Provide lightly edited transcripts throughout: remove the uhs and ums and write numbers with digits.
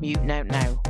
Muting out now.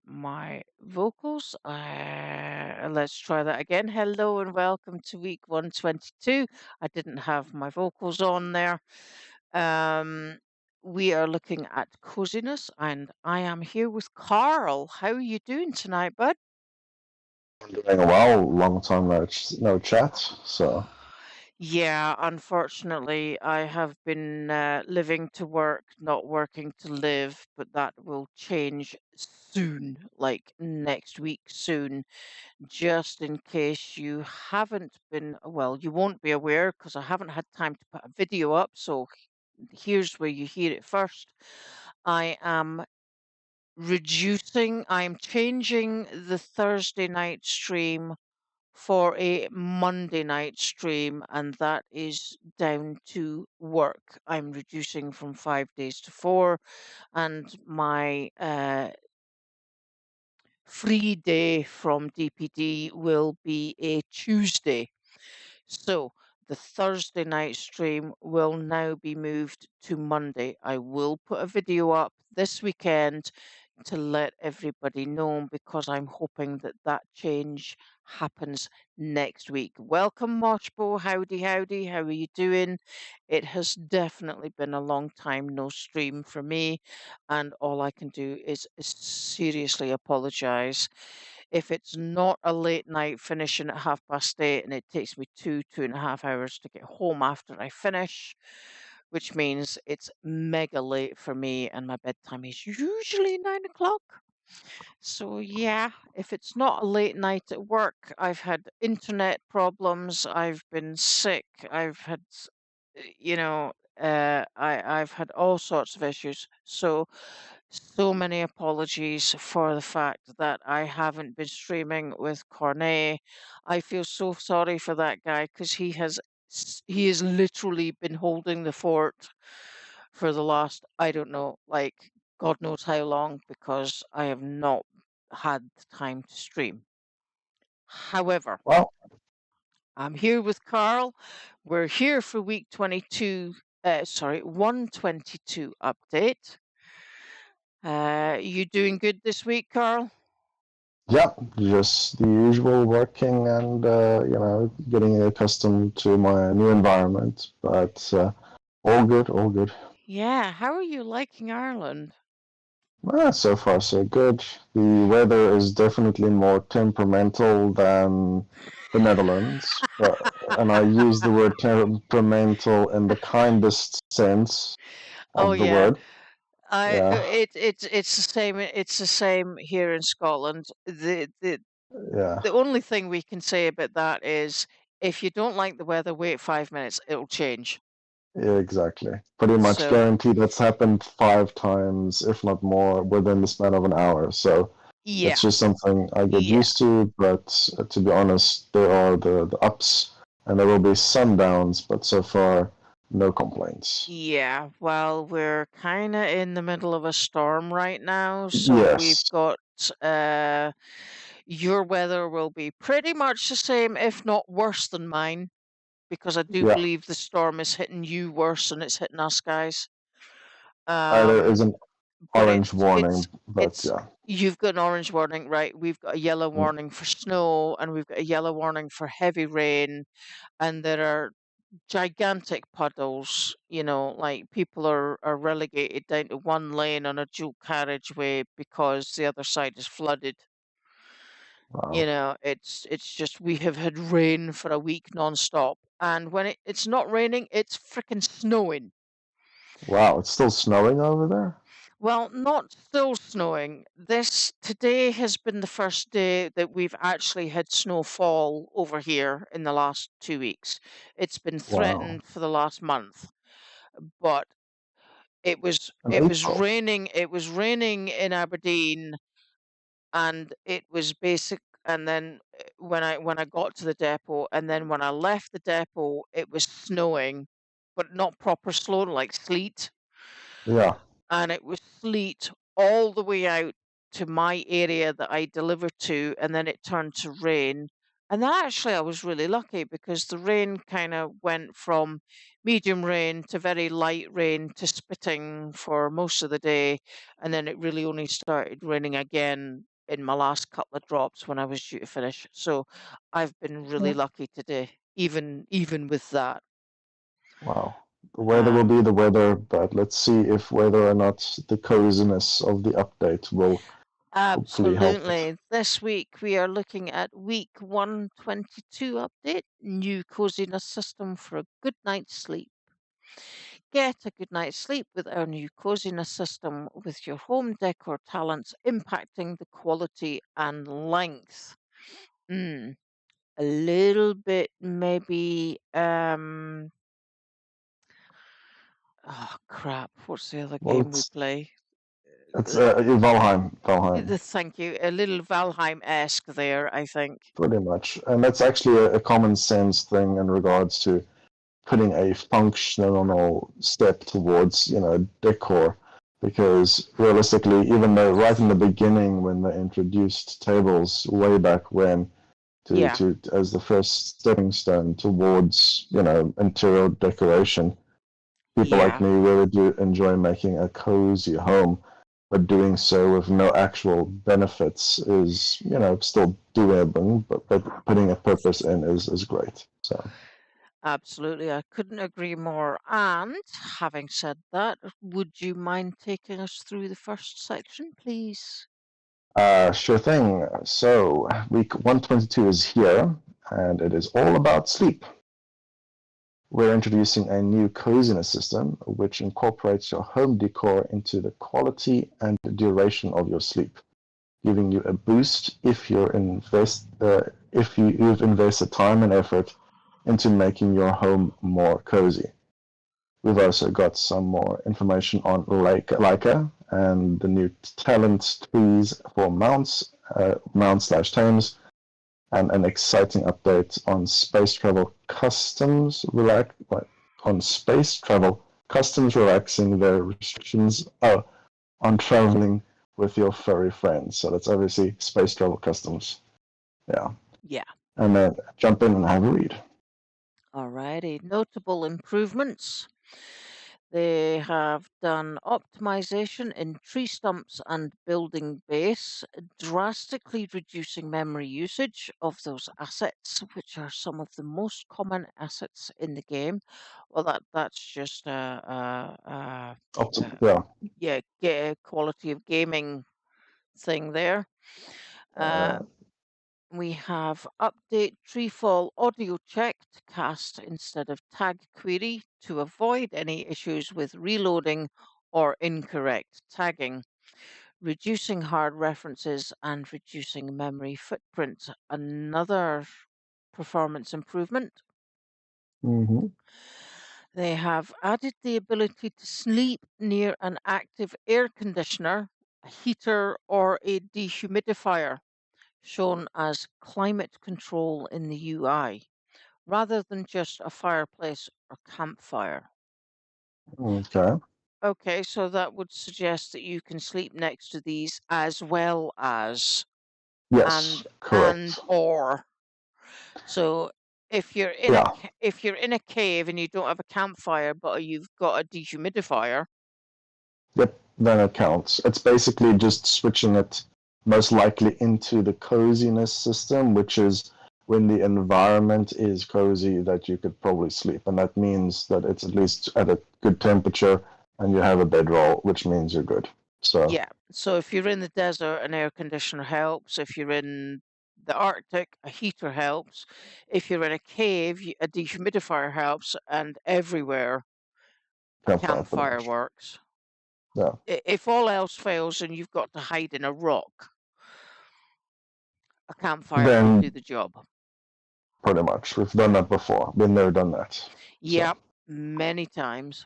My vocals. Let's try that again. Hello and welcome to week 122. I didn't have my vocals on there. Um, we are looking at coziness, and I am here with Carl. How are you doing tonight, bud? I'm doing well. Long time no chat. So Yeah, unfortunately, I have been living to work, not working to live, but that will change soon, like next week soon. Just in case you haven't been, well, you won't be aware because I haven't had time to put a video up. So here's where you hear it first. I am I'm changing the Thursday night stream for a Monday night stream, and that is down to work. I'm reducing from 5 days to four, and my free day from DPD will be a Tuesday. So the Thursday night stream will now be moved to Monday. I will put a video up this weekend to let everybody know because I'm hoping that that change happens next week. Welcome, Moshbo. Howdy, howdy. How are you doing? It has definitely been a long time no stream for me, and all I can do is seriously apologize. If it's not a late night finishing at 8:30 and it takes me 2.5 hours to get home after I finish, which means it's mega late for me and my bedtime is usually 9 o'clock. So yeah, if it's not a late night at work, I've had internet problems, I've been sick, I've had, I've had all sorts of issues. So many apologies for the fact that I haven't been streaming with Cornet. I feel so sorry for that guy because he has literally been holding the fort for the last, I don't know, like God knows how long, because I have not had the time to stream. However, Well, I'm here with Carl. We're here for week 22, 122 update. You doing good this week, Carl? yeah, just the usual working and getting accustomed to my new environment. But all good, all good. Yeah, how are you liking Ireland? So far so good. The weather is definitely more temperamental than the Netherlands, and I use the word temperamental in the kindest sense Oh of the yeah, word. Yeah, it's the same. It's the same here in Scotland. yeah. The only thing we can say about that is if you don't like the weather, wait 5 minutes, it'll change. Yeah, exactly. Pretty much So guaranteed that's happened 5 times, if not more, within the span of an hour. So yeah, it's just something I get yeah. used to. But to be honest, there are the ups and there will be some downs, but so far, no complaints. Yeah, well, we're kind of in the middle of a storm right now, so we've Yes. got uh your weather will be pretty much the same, if not worse than mine, because I do Yeah. believe the storm is hitting you worse than it's hitting us guys. There Um, is an but orange warning, but it's yeah. you've got an orange warning, right? We've got a yellow Mm, warning for snow, and we've got a yellow warning for heavy rain, and there are gigantic puddles, like people are relegated down to one lane on a dual carriageway because the other side is flooded. wow. It's just we have had rain for a week non-stop. And when it's not raining, it's freaking snowing. Wow, it's still snowing over there? Well, not still snowing. This today has been the first day that we've actually had snowfall over here in the last 2 weeks. It's been Wow. threatened for the last month, but it was In it was April. raining. It was raining in Aberdeen, and it was basic. And then when I got to the depot, and then when I left the depot, it was snowing, but not proper snow, like sleet, Yeah. and it was sleet all the way out to my area that I delivered to, and then it turned to rain. And then actually, I was really lucky because the rain kind of went from medium rain to very light rain to spitting for most of the day. And then it really only started raining again in my last couple of drops when I was due to finish. So I've been really lucky today, even with that. Wow. The weather will Um, be the weather, but let's see if whether or not the coziness of the update will hopefully help it. Absolutely. This week we are looking at week 122 update, new coziness system for a good night's sleep. Get a good night's sleep with our new coziness system with your home decor talents impacting the quality and length. Mm, a little bit maybe oh crap, what's the other Well, game we play? it's Uh, Valheim, Valheim, Thank you. A little Valheim-esque there, I think. pretty much. And that's actually a common sense thing in regards to putting a functional step towards, decor. Because realistically, even though right in the beginning when they introduced tables way back when Yeah, to as the first stepping stone towards, interior decoration, people like yeah. me really do enjoy making a cozy home, but doing so with no actual benefits is, still doable, but putting a purpose in is great. So, Absolutely, I couldn't agree more. And having said that, would you mind taking us through the first section, please? sure thing. So, week 122 is here, and it is all about sleep. We're introducing a new coziness system which incorporates your home decor into the quality and duration of your sleep, giving you a boost if you've invested time and effort into making your home more cozy. We've also got some more information on Leica and the new talent trees for mounts/tames, and an exciting update on space travel customs relaxing their restrictions on traveling with your furry friends. So that's obviously space travel customs. Yeah. Yeah. and then jump in and have a read. Alrighty. Notable improvements. They have done optimization in tree stumps and building base, drastically reducing memory usage of those assets, which are some of the most common assets in the game. Well, that's just Yeah. yeah, quality of gaming thing there. Uh, Uh, we have update treefall audio check to cast instead of tag query to avoid any issues with reloading or incorrect tagging, reducing hard references and reducing memory footprint. Another performance improvement. mm-hmm. They have added the ability to sleep near an active air conditioner, a heater, or a dehumidifier, shown as climate control in the UI, rather than just a fireplace or campfire. Okay. Okay, so that would suggest that you can sleep next to these as well as Yes, and correct. or. So Yeah. if you're in a cave and you don't have a campfire but you've got a dehumidifier. Yep, then it counts. It's basically just switching it most likely into the coziness system, which is when the environment is cozy that you could probably sleep. And that means that it's at least at a good temperature and you have a bedroll, which means you're good. So, Yeah. So if you're in the desert, an air conditioner helps. If you're in the Arctic, a heater helps. If you're in a cave, a dehumidifier helps. And everywhere, a campfire pretty campfire much. works. Yeah. If all else fails and you've got to hide in a rock, a campfire will do Then the job. pretty much. We've done that before. Been there, done that. So, Yep, many times.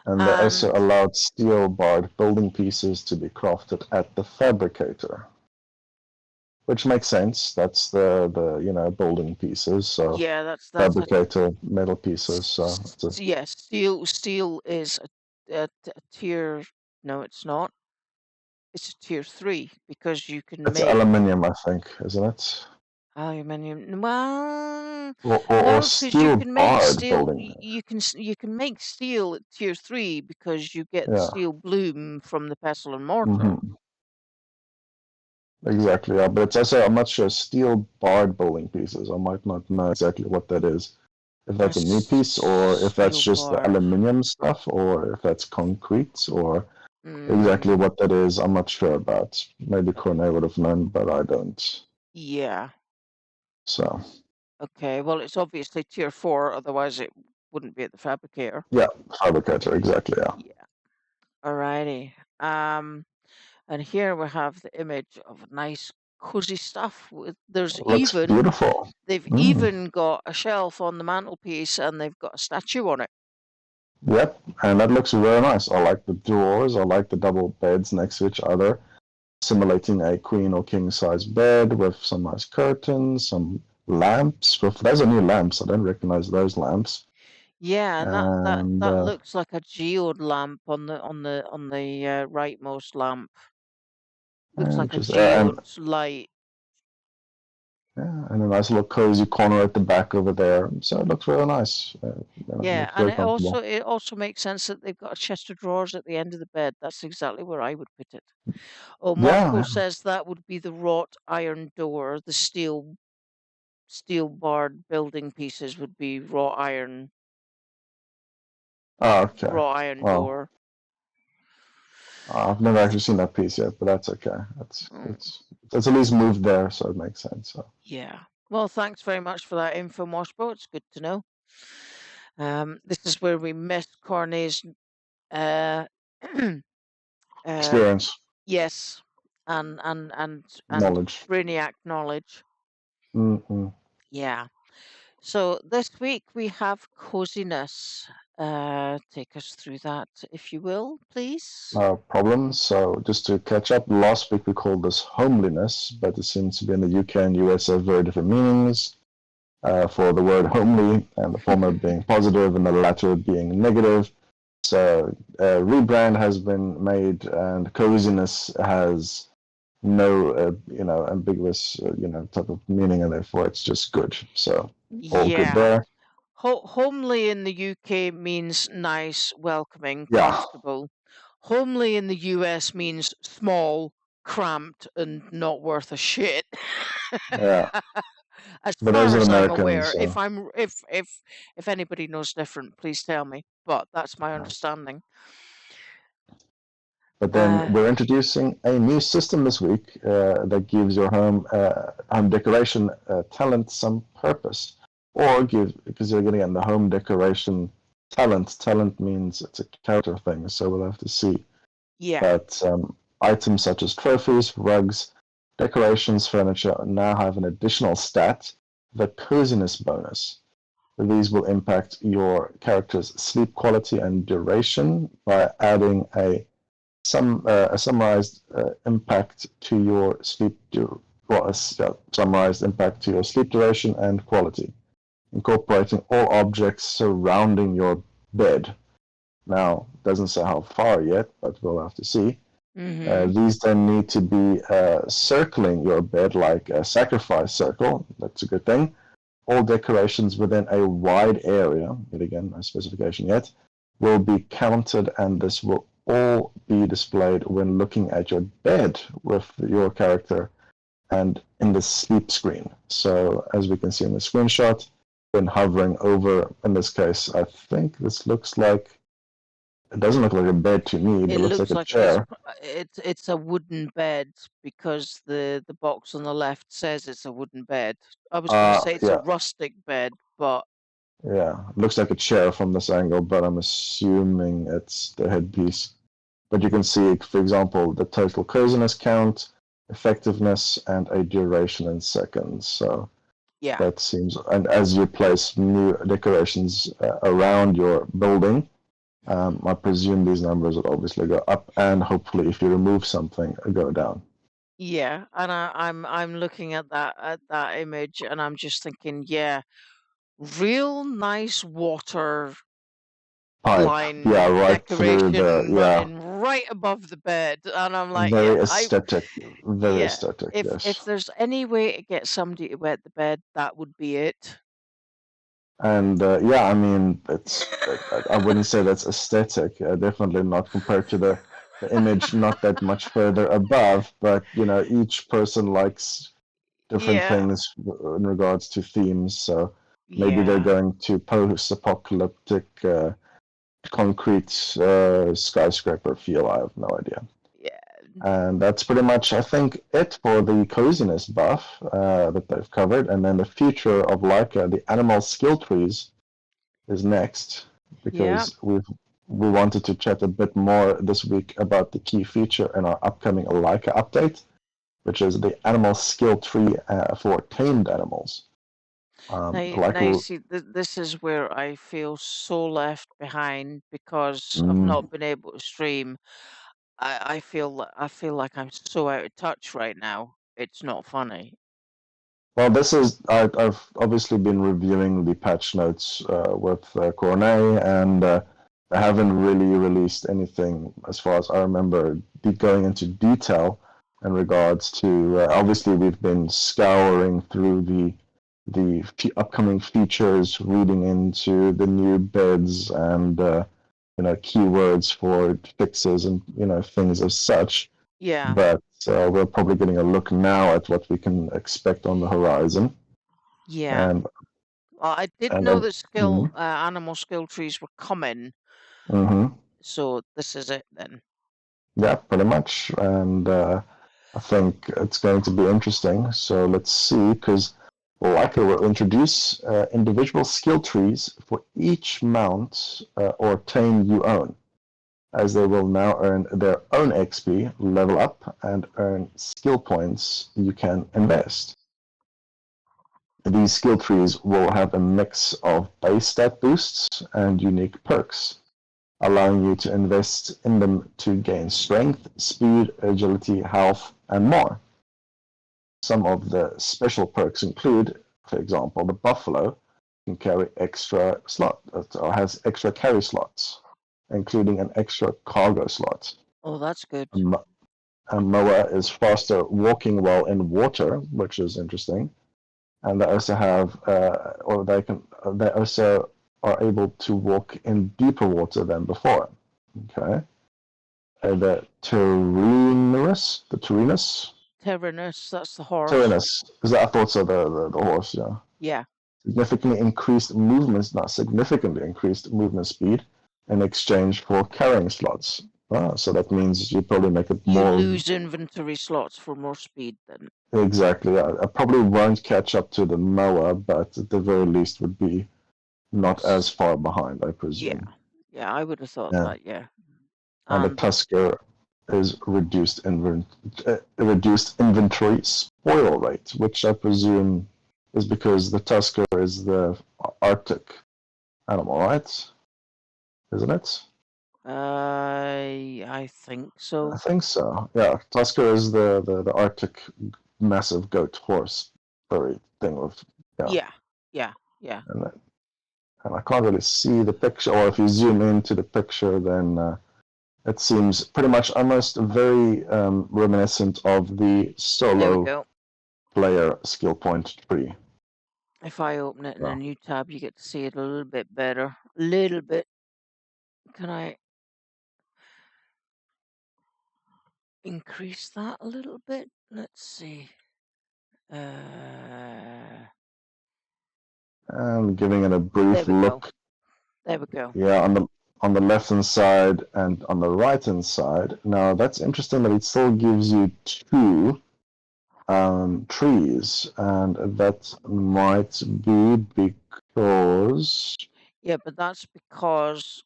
and they And also allowed steel barred building pieces to be crafted at the fabricator, which makes sense. That's the building pieces. So yeah, that's a fabricator metal pieces. So yes. Steel is a tier. No, it's not. It's a tier 3 because you can it's make aluminium, I think, isn't it? aluminium. Well, Or no, because you steel can make barred steel. building. You can make steel at tier 3 because you get the Yeah. steel bloom from the pestle and mortar. Hmm. Exactly. Yeah. But it's also, I'm not sure, steel barred building pieces. I might not know exactly what that is. If A that's a new piece, or if that's steel just the barred. aluminium stuff, or if that's concrete, or exactly Mm, what that is, I'm not sure about. Maybe Cornet would have known, but I don't. yeah. So, Okay. Well, it's obviously tier 4, otherwise it wouldn't be at the fabricator. yeah, fabricator, exactly, yeah. Yeah. Alrighty. And here we have the image of nice cozy stuff. There's Looks even beautiful. they've Mm. even got a shelf on the mantelpiece and they've got a statue on it. Yep, and that looks very nice. I like the drawers. I like the double beds next to each other, simulating a queen or king size bed with some nice curtains, some lamps. Those are new lamps. I don't recognize those lamps. Yeah, and And that looks like a geode lamp on the rightmost lamp. Looks like a just and geode light. yeah, and a nice little cozy corner at the back over there. So it looks really nice. It Yeah, looks and very comfortable. it also makes sense that they've got a chest of drawers at the end of the bed. That's exactly where I would put it. Oh, Moshko Yeah. says that would be the wrought iron door. The steel barred building pieces would be Oh, okay. raw iron Well, door. I've never actually seen that piece yet, but that's okay. It's Mm, it's at least moved there, so it makes sense. So yeah. Well, thanks very much for that info, Moshko. It's good to know. This is where we missed Cornet's uh, uh, experience, yes, and knowledge. Brainiac knowledge. Mm-mm. Yeah. So this week we have coziness. Take us through that, if you will, please. Problems. So just to catch up, last week we called this homeliness, but it seems to be in the UK and US have very different meanings for the word homely, and the former being positive and the latter being negative. So rebrand has been made, and coziness has no, ambiguous, type of meaning, and therefore it's just good. So all good Yeah. there. Homely in the UK means nice, welcoming, Yeah, comfortable. Homely in the US means small, cramped, and not worth a shit. yeah. As But those far are as I'm American, aware, so. if anybody knows different, please tell me. But that's my Yeah. understanding. But then Uh, we're introducing a new system this week that gives your home decoration talent some purpose, or give because you're getting in the home decoration talent. Talent means it's a character thing, so we'll have to see. yeah. But items such as trophies, rugs, decorations, furniture now have an additional stat, the coziness bonus. These will impact your character's sleep quality and duration by adding a summarized impact to your summarized impact to your sleep duration and quality, incorporating all objects surrounding your bed. Now, doesn't say how far yet, but we'll have to see. Hmm. These then need to be circling your bed like a sacrifice circle. That's a good thing. All decorations within a wide area, yet again, no specification yet, will be counted, and this will all be displayed when looking at your bed with your character and in the sleep screen. So as we can see in the screenshot, when hovering over, in this case, I think this looks like, it doesn't look like a bed to me, but It it looks like looks a like chair. it's a wooden bed because the box on the left says it's a wooden bed. I was going to say it's a Yeah, rustic bed, but yeah. It looks like a chair from this angle, but I'm assuming it's the headpiece. But you can see, for example, the total coziness count, effectiveness, and a duration in seconds. So yeah, that seems, and as you place new decorations around your building, I presume these numbers will obviously go up, and hopefully, if you remove something, go down. yeah. And I'm looking at that image, and I'm just thinking, yeah, real nice water Pipe, yeah, line right through the, decoration yeah, running right above the bed, and I'm like, yeah, very I aesthetic, very yeah. aesthetic, If yes. there's any way to get somebody to wet the bed, that would be it. And yeah, I mean, I wouldn't say that's aesthetic. Definitely not compared to the image, not that much further above. But each person likes different Yeah, things in regards to themes. So maybe they're yeah, going to post-apocalyptic concrete skyscraper feel. I have no idea. yeah, And that's pretty much, I think, it for the coziness buff that they've covered. And then the future of Leica, the animal skill trees is next, yeah, because we wanted to chat a bit more this week about the key feature in our upcoming Leica update, which is the animal skill tree for tamed animals. now you Leica, see, this is where I feel so left behind because of mm, not being able to stream. I feel like I'm so out of touch right now. It's not funny. well, I've obviously been reviewing the patch notes with Cornet, and I haven't really released anything as far as I remember going into detail in regards to. Obviously, we've been scouring through the upcoming features, reading into the new beds and keywords for fixes and things as such. Yeah, But we're probably getting a look now at what we can expect on the horizon. yeah. And Well, I did and know then, that skill animal skill trees were coming, mm-hmm, so this is it then. yeah, pretty much. And I think it's going to be interesting. So let's see, because Leica will introduce individual skill trees for each mount or tame you own, as they will now earn their own XP, level up, and earn skill points you can invest. These skill trees will have a mix of base stat boosts and unique perks, allowing you to invest in them to gain strength, speed, agility, health, and more. Some of the special perks include, for example, the Buffalo can carry extra slot, or has extra carry slots, including an extra cargo slot. Oh, that's good. Moa is faster walking while in water, which is interesting. And they also have, or they also are able to walk in deeper water than before. Okay. The Tyrannus, that's the horse. Tyrannus, because I thought so, the horse, yeah. Yeah. Significantly increased movements, not significantly increased movement speed in exchange for carrying slots. So that means you probably make it You more. lose inventory slots for more speed then. Exactly. I probably won't catch up to the mower, but at the very least would be not as far behind, I Yeah. presume. Yeah, I would have thought Yeah. that, yeah. And the Tusker is reduced inventory spoil rate, which I presume is because the Tusker is the Arctic animal, right? Isn't it? I think so. I think so. Yeah, Tusker is the Arctic massive goat horse furry thing with Yeah. Yeah. Yeah. and, and I can't really see the picture. Or if you zoom into the picture, then it seems pretty much almost very reminiscent of the There we solo go. player skill point tree. If I open it in a So, new tab, you get to see it a little bit better. A little bit. Can I increase that a little bit? Let's see. and giving it a There brief we go. look. There we go. Yeah, on the left hand side and on the right hand side. Now that's interesting that it still gives you two trees, and that might be because Yeah, but that's because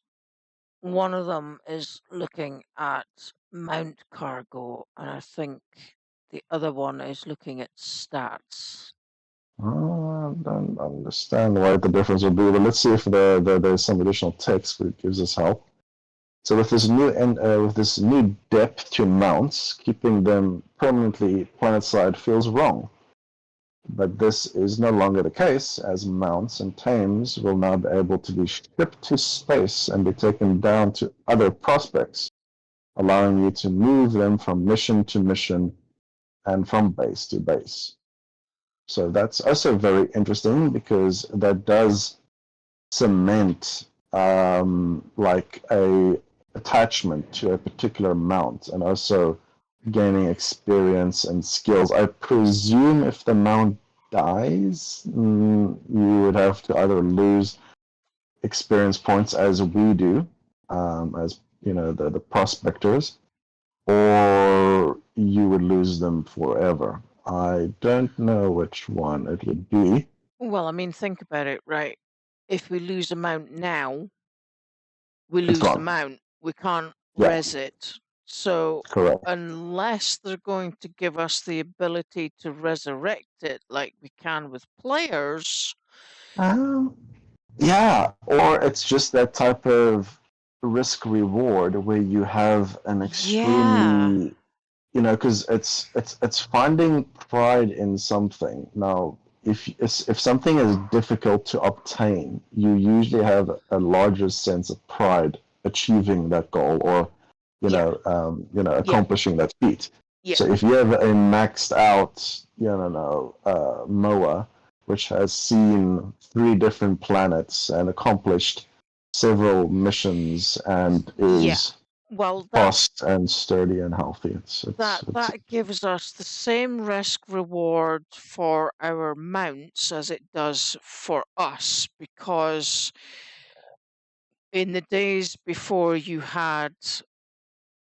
one of them is looking at mount cargo, and I think the other one is looking at stats. I don't understand why the difference would be, but let's see if there's some additional text that gives us help. So with this new depth to mounts, keeping them permanently planet-side feels wrong. But this is no longer the case, as mounts and tames will now be able to be shipped to space and be taken down to other prospects, allowing you to move them from mission to mission and from base to base. So that's also very interesting because that does cement like a attachment to a particular mount and also gaining experience and skills. I presume if the mount dies, you would have to either lose experience points as we do, as you know, the prospectors, or you would lose them forever. I don't know which one it would be. Well, I mean, think about it, right? If we lose a mount now, we It's lose the gone. mount. We can't Yeah, res it. So correct. unless they're going to give us the ability to resurrect it like we can with players, Um, yeah, or it's just that type of risk reward where you have an yeah, extremely, you know, because it's finding pride in something. Now, if something is difficult to obtain, you usually have a larger sense of pride achieving that goal, or yeah, yeah, accomplishing that feat. yeah, So if you have a maxed out, MOA, which has seen 3 different planets and accomplished several missions and yeah. is Well, fast and sturdy and healthy. that gives us the same risk reward for our mounts as it does for us, because in the days before you had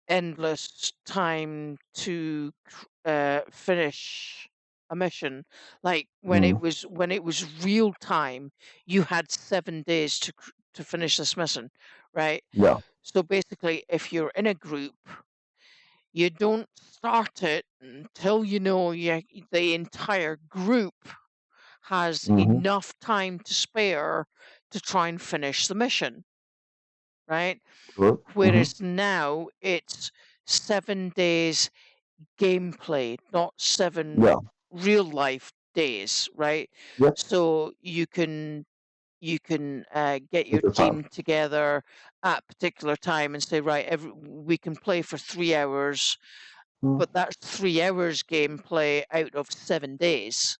endless time to finish a mission, like mm, when it was real time, you had 7 days to finish this mission, right? yeah. So basically, if you're in a group, you don't start it until you know the entire group has Hmm. enough time to spare to try and finish the mission, right? Sure. Hmm. Whereas now it's 7 days gameplay, not seven Yeah. real life days, right? Yes. So you can get your Take your time. team together at a particular time and say, right, we can play for 3 hours, but that's 3 hours gameplay out of 7 days,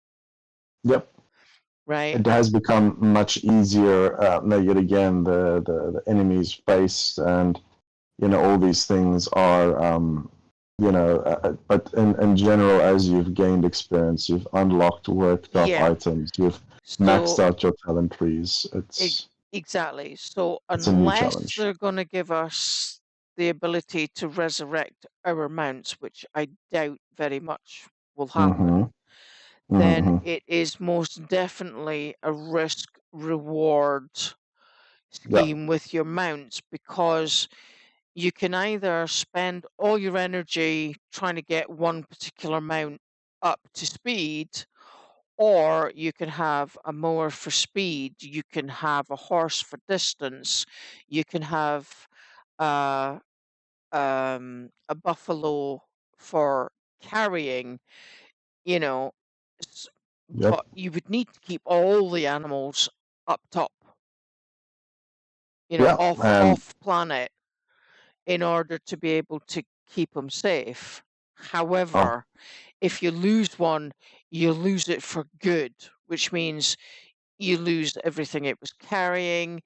Yep. right? It has become much easier. Yet again, the enemies faced and all these things are, but in general, as you've gained experience, you've unlocked workshop Yeah. items, you've maxed So out your talent trees. exactly. So It's a new unless challenge. they're going to give us the ability to resurrect our mounts, which I doubt very much will Mm-hmm. happen, then Mm-hmm. it is most definitely a risk reward Yeah. scheme with your mounts, because you can either spend all your energy trying to get one particular mount up to speed, or you can have a mower for speed, you can have a horse for distance, you can have uh, a buffalo for carrying, you know, s- Yep. but you would need to keep all the animals up top, Yeah. And off planet, in order to be able to keep them safe. oh, However, if you lose one, you lose it for good, which means you lose everything it was carrying,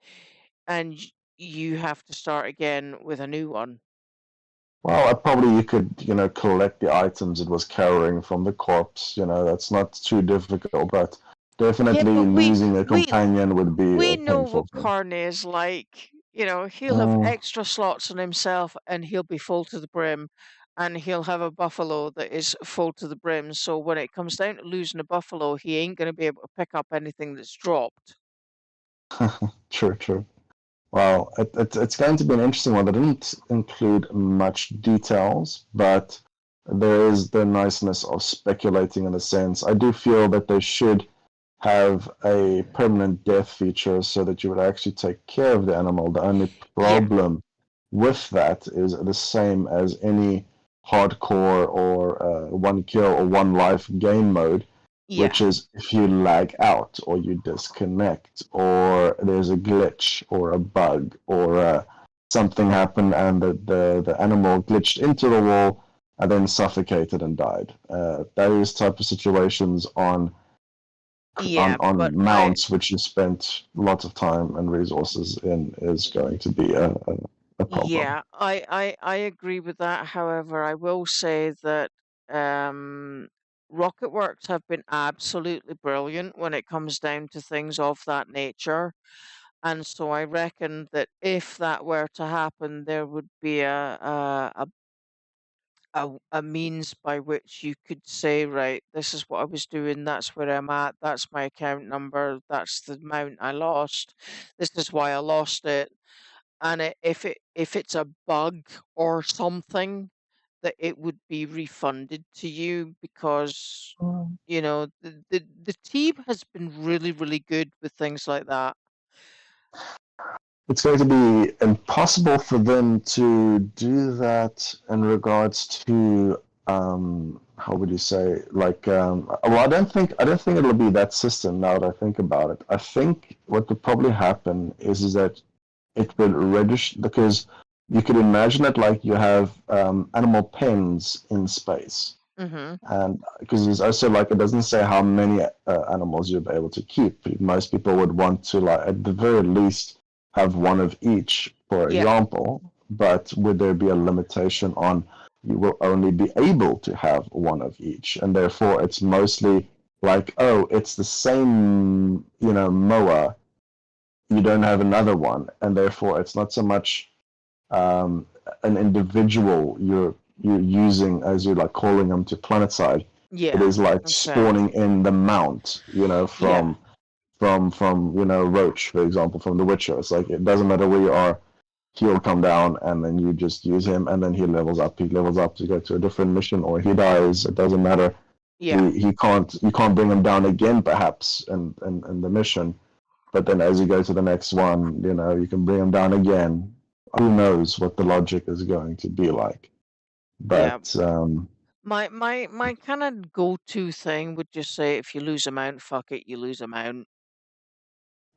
and you have to start again with a new one. well, probably you could, collect the items it was carrying from the corpse. That's not too difficult, but Yeah, definitely but losing a companion would be we a know painful what thing. Carney is like. He'll have Mm. extra slots on himself, and he'll be full to the brim, and he'll have a buffalo that is full to the brim. So when it comes down to losing a buffalo, he ain't going to be able to pick up anything that's dropped. True, true. Well, it's going to be an interesting one. They didn't include much details, but there is the niceness of speculating in a sense. I do feel that they should have a permanent death feature so that you would actually take care of the animal. The only Yeah, problem with that is the same as any hardcore or one kill or one life game mode, yeah, which is if you lag out or you disconnect or there's a glitch or a bug or something happened and the animal glitched into the wall and then suffocated and died. Those type of situations yeah. But on mounts which you spent lots of time and resources in is going to be a problem. yeah, I agree with that. However, I will say that Rocketworks have been absolutely brilliant when it comes down to things of that nature. And so I reckon that if that were to happen, there would be a means by which you could say, right, this is what I was doing, that's where I'm at, that's my account number, that's the amount I lost, this is why I lost it. And if it's a bug or something, that it would be refunded to you, because the team has been really, really good with things like that. It's going to be impossible for them to do that in regards to how would you say, like well, I don't think it'll be that system now that I think about it. I think what would probably happen is that it will register, because you could imagine it like you have animal pens in space. Hmm. And because it's also like it doesn't say how many animals you'll be able to keep. Most people would want to, like, at the very least have one of each, for Yeah, example. But would there be a limitation on you will only be able to have one of each, and therefore it's mostly like, oh, it's the same, mower. You don't have another one, and therefore it's not so much um, an individual you're using as you're like calling them to planetside. It yeah, is like okay, spawning in the mount, yeah, from Roach, for example, from The Witcher. It's like it doesn't matter where you are, he'll come down and then you just use him and then he levels up. He levels up to go to a different mission or he dies. It doesn't matter. yeah, He can't you can't bring him down again perhaps in the mission. But then as you go to the next one, you can bring him down again. Who knows what the logic is going to be like? yeah. But My kind of go-to thing would just say, if you lose a mount, fuck it, you lose a mount.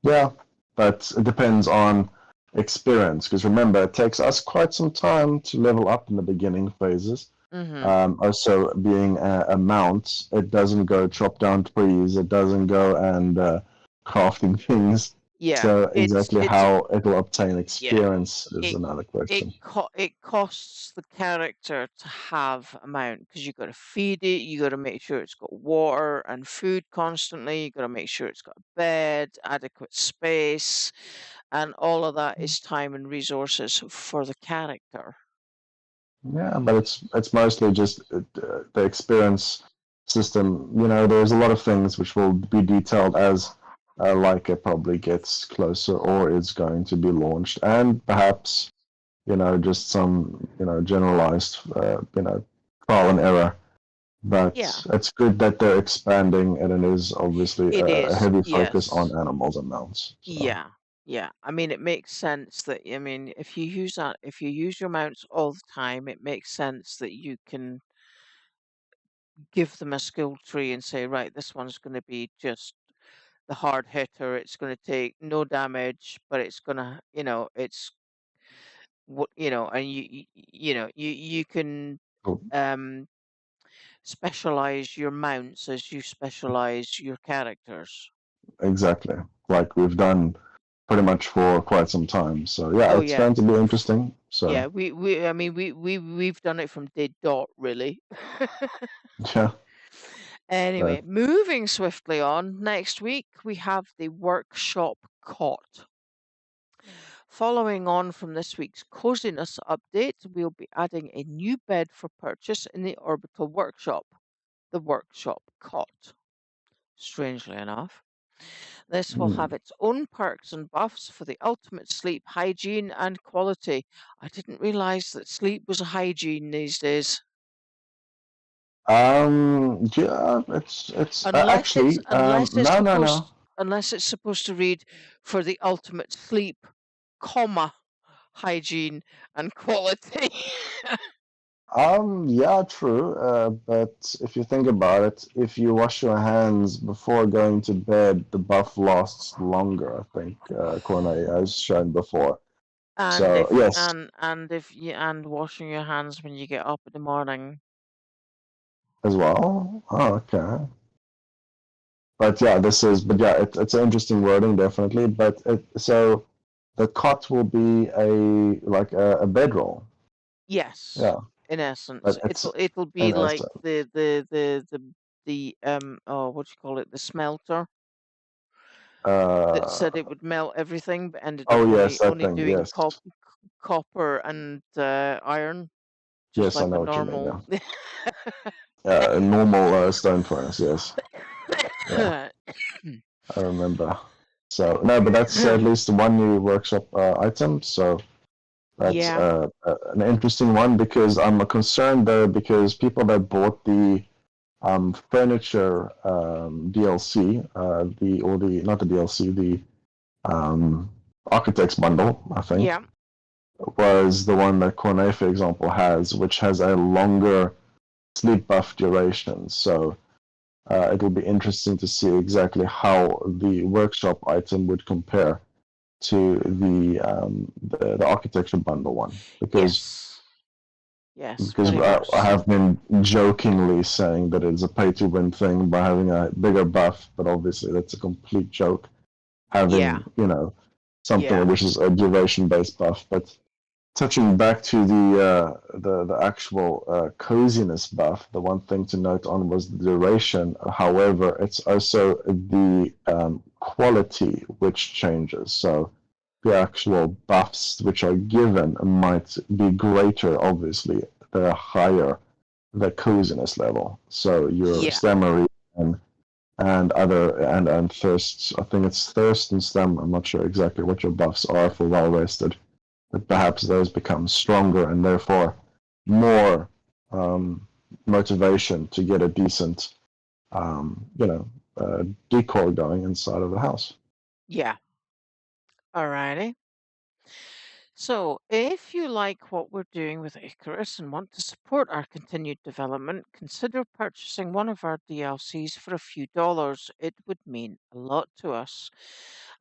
yeah, but it depends on experience because remember, it takes us quite some time to level up in the beginning phases. Mm-hmm. Also, being a mount, it doesn't go chop down trees. It doesn't go and crafting things. Yeah, So it's exactly it's how it'll obtain yeah. experience is It another question. it costs the character to have a mount because you got to feed it, you got to make sure it's got water and food constantly, you got to make sure it's got a bed, adequate space, and all of that is time and resources for the character. Yeah, but it's mostly just the experience system. You know, there's a lot of things which will be detailed as Leica probably gets closer or is going to be launched, and perhaps just some generalized trial and error. Yeah, But it's good that they're expanding, and it is obviously it a is. heavy focus Yes. on animals and mounts. So Yeah. Yeah. I mean, it makes sense that, I mean, if you use your mounts all the time, it makes sense that you can give them a skill tree and say, right, this one's going to be just the hard hitter. It's going to take no damage, but it's going to, it's what, and you can um specialize your mounts as you specialize your characters. exactly, like we've done pretty much for quite some time. So yeah, Oh it's yeah. going to be interesting. So Yeah, I mean, we've done it from day dot, really. yeah, Anyway, but moving swiftly on, next week we have the workshop cot. Following on from this week's Coziness update, we'll be adding a new bed for purchase in the orbital workshop, the workshop cot. Strangely enough, this will have hmm. its own perks and buffs for the ultimate sleep hygiene and quality. I didn't realize that sleep was a hygiene these days. Yeah, it's actually no. Unless it's supposed to read for the ultimate sleep, comma, hygiene and quality. Yeah, true. But if you think about it, if you wash your hands before going to bed, the buff lasts longer, I think, Corne has shown before. and So if yes, and if you and washing your hands when you get up in the morning. as well. Oh, okay. But yeah, it's an interesting wording, definitely. So the cot will be a bedroll. Yes, Yeah, in essence, but it's it'll be an like essence. the oh, what do you call it, the smelter that said it Uh, would melt everything, but ended up oh only yes, that only thing. doing Yes, copper and iron, just yes, I like a know what you mean. normal. Yeah, a normal stone furnace. Yes, yeah, I remember. So no, but that's at least one new workshop item. So that's Yeah, an interesting one because I'm concerned though because people that bought the furniture DLC, the or the not the DLC, the architects bundle, I think, yeah, was the one that Cornet, for example, has, which has a longer sleep buff duration. So it'll be interesting to see exactly how the workshop item would compare to the architecture bundle one yes, yes, because very much I so. have been jokingly saying that it's a pay to win thing by having a bigger buff, but obviously that's a complete joke. Yeah, Having something yeah, which is a duration based buff, but touching back to the actual coziness buff, the one thing to note on was the duration. However, it's also the quality which changes. So the actual buffs which are given might be greater, obviously, the higher the coziness level. So your yeah, stammery and other and thirst. I think it's thirst and stem. I'm not sure exactly what your buffs are for well rested, but perhaps those become stronger and therefore more motivation to get a decent, um, you know, decor going inside of the house. yeah. Alrighty. So, if you like what we're doing with Icarus and want to support our continued development, consider purchasing one of our DLCs for a few dollars. It would mean a lot to us.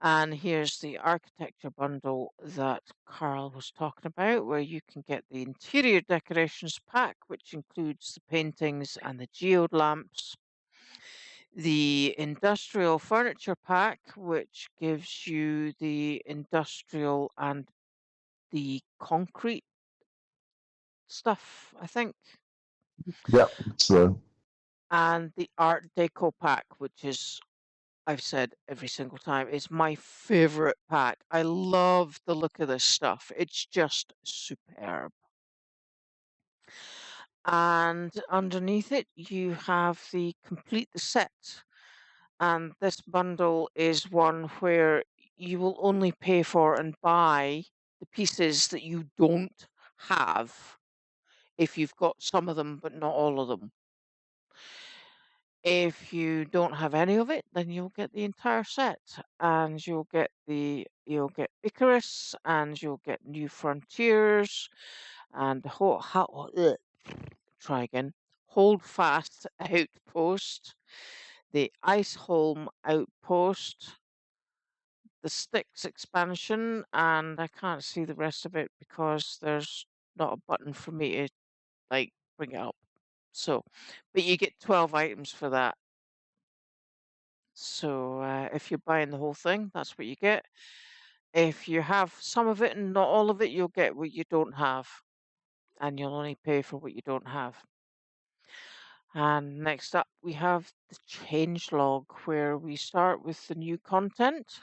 And here's the architecture bundle that Carl was talking about, where you can get the interior decorations pack, which includes the paintings and the geode lamps. The industrial furniture pack, which gives you the industrial and the concrete stuff, I think, Yeah, it's the and the Art Deco pack, which is, I've said every single time, is my favorite pack. I love the look of this stuff. It's just superb. And underneath it, you have the complete the set. And this bundle is one where you will only pay for and buy the pieces that you don't have if you've got some of them, but not all of them. If you don't have any of it, then you'll get the entire set, and you'll get Icarus, and you'll get New Frontiers, and try again. Hold Fast Outpost, the Iceholm Outpost, the Styx expansion, and I can't see the rest of it because there's not a button for me to like bring it up. So, but you get 12 items for that. So if you're buying the whole thing, that's what you get. If you have some of it and not all of it, you'll get what you don't have, and you'll only pay for what you don't have. And next up, we have the change log, where we start with the new content,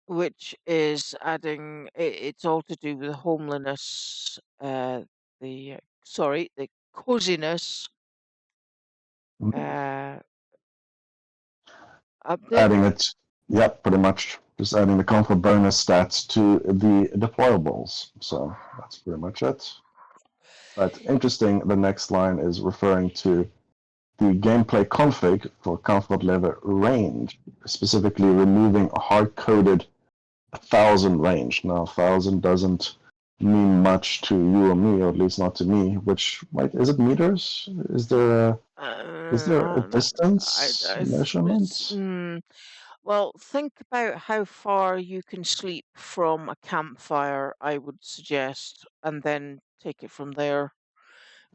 which is adding. It's all to do with homeliness. The coziness uh, update. adding it. Yeah, pretty much just adding the comfort bonus stats to the deployables. So that's pretty much it. But interesting, the next line is referring to the gameplay config for comfort level range, specifically removing a hard-coded 1,000 range. Now, 1,000 doesn't mean much to you or me, or at least not to me. Which, like, is it meters? Is there a distance It's measurement? well, think about how far you can sleep from a campfire, I would suggest, and then take it from there.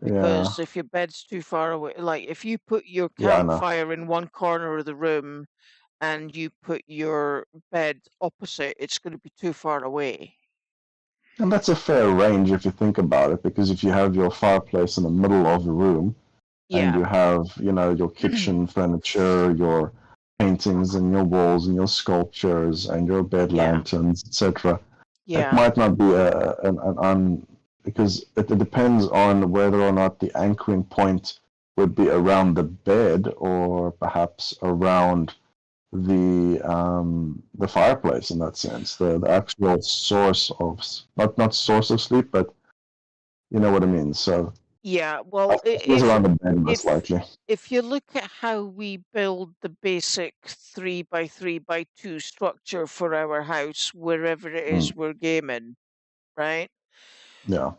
Yeah, Because if your bed's too far away, like if you put your yeah, I know. campfire in one corner of the room and you put your bed opposite, it's going to be too far away. And that's a fair range if you think about it, because if you have your fireplace in the middle of the room and Yeah. you have, your kitchen furniture, your paintings and your walls and your sculptures and your bed Yeah. lanterns, etc., it Yeah. might not be because it depends on whether or not the anchoring point would be around the bed or perhaps around the fireplace in that sense, the actual source of not source of sleep, but you know what I mean. So Yeah. I Well, suppose around the bed most if likely. if you look at how we build the basic 3 by 3 by 2 structure for our house, wherever it Mm, is we're gaming, right? yeah.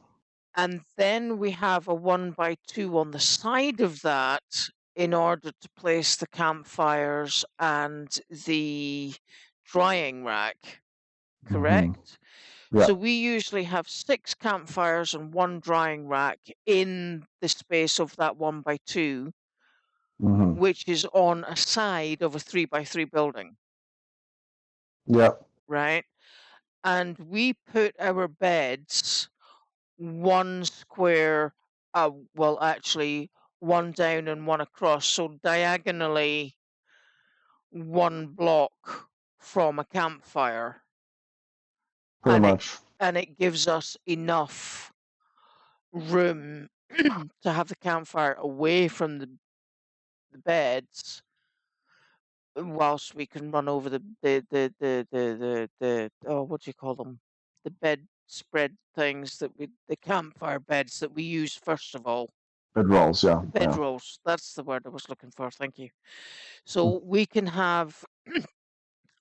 And then we have a 1 by 2 on the side of that in order to place the campfires and the drying rack, Hmm. correct? Yeah. So we usually have 6 campfires and 1 drying rack in the space of that 1 by 2, Hmm. which is on a side of a 3 by 3 building, Yeah. right? And we put our beds one square, well, actually, one down and one across, so diagonally 1 block from a campfire, Pretty and much. it gives us enough room to have the campfire away from the beds, whilst we can run over the oh, what do you call them? The bedspread things that the campfire beds that we use first of all. Bed rolls. Yeah. The Yeah. bedrolls, that's the word I was looking for, thank you. So we can have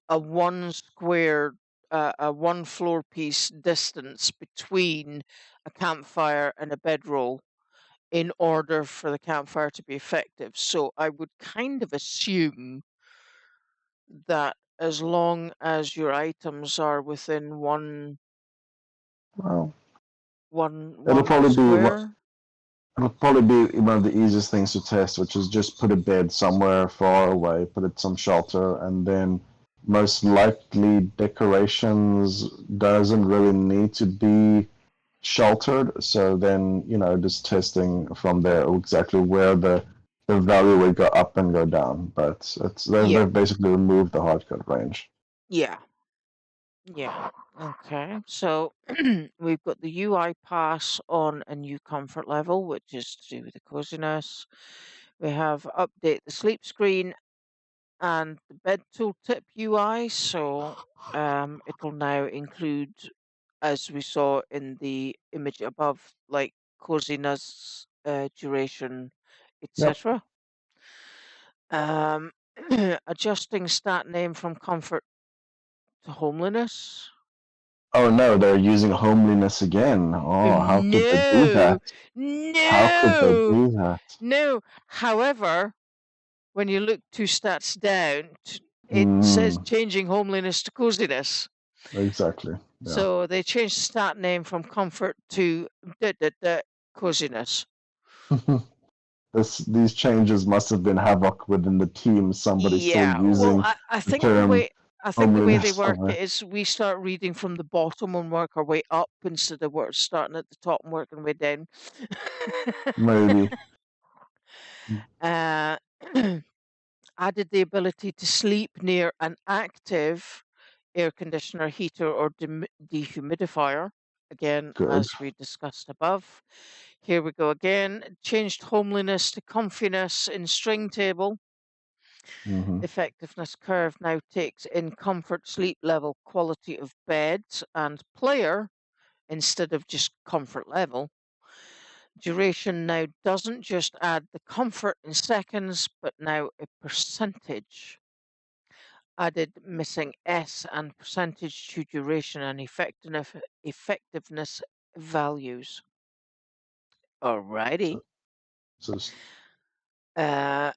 a 1 square a one floor piece distance between a campfire and a bedroll in order for the campfire to be effective. So I would kind of assume that as long as your items are within Well, it'll one probably be square. it'll probably be one of the easiest things to test, which is just put a bed somewhere far away, put it some shelter, and then most likely decorations doesn't really need to be sheltered. So then, just testing from there exactly where the value would go up and go down. But Yeah, they've basically removed the hard cut range. yeah, yeah. Okay, so we've got the UI pass on a new comfort level, which is to do with the coziness. We have update the sleep screen and the bed tooltip UI. So it'll now include, as we saw in the image above, like coziness, duration, Yep. etc. Um, adjusting stat name from comfort to homeliness. Oh no, they're using homeliness again. Oh, how could they do No, that? How could they no, do that? no. However, when you look two stats down, it says Mm, changing homeliness to coziness. exactly. Yeah. So they changed the stat name from comfort to coziness. These changes must have been havoc within the team. Somebody still Yeah, well, using I the think the term way they homeliness work it somewhere. is we start reading from the bottom and work our way up instead of starting at the top and working our way down. Maybe. uh, added the ability to sleep near an active air conditioner, heater, or dehumidifier. Again, Good. as we discussed above. Here we go again. Changed homeliness to comfiness in string table. Hmm. Effectiveness curve now takes in comfort, sleep level, quality of beds, and player instead of just comfort level. Duration now doesn't just add the comfort in seconds, but now a percentage. Added missing S and percentage to duration and effectiveness values. Alrighty. So, so Uh,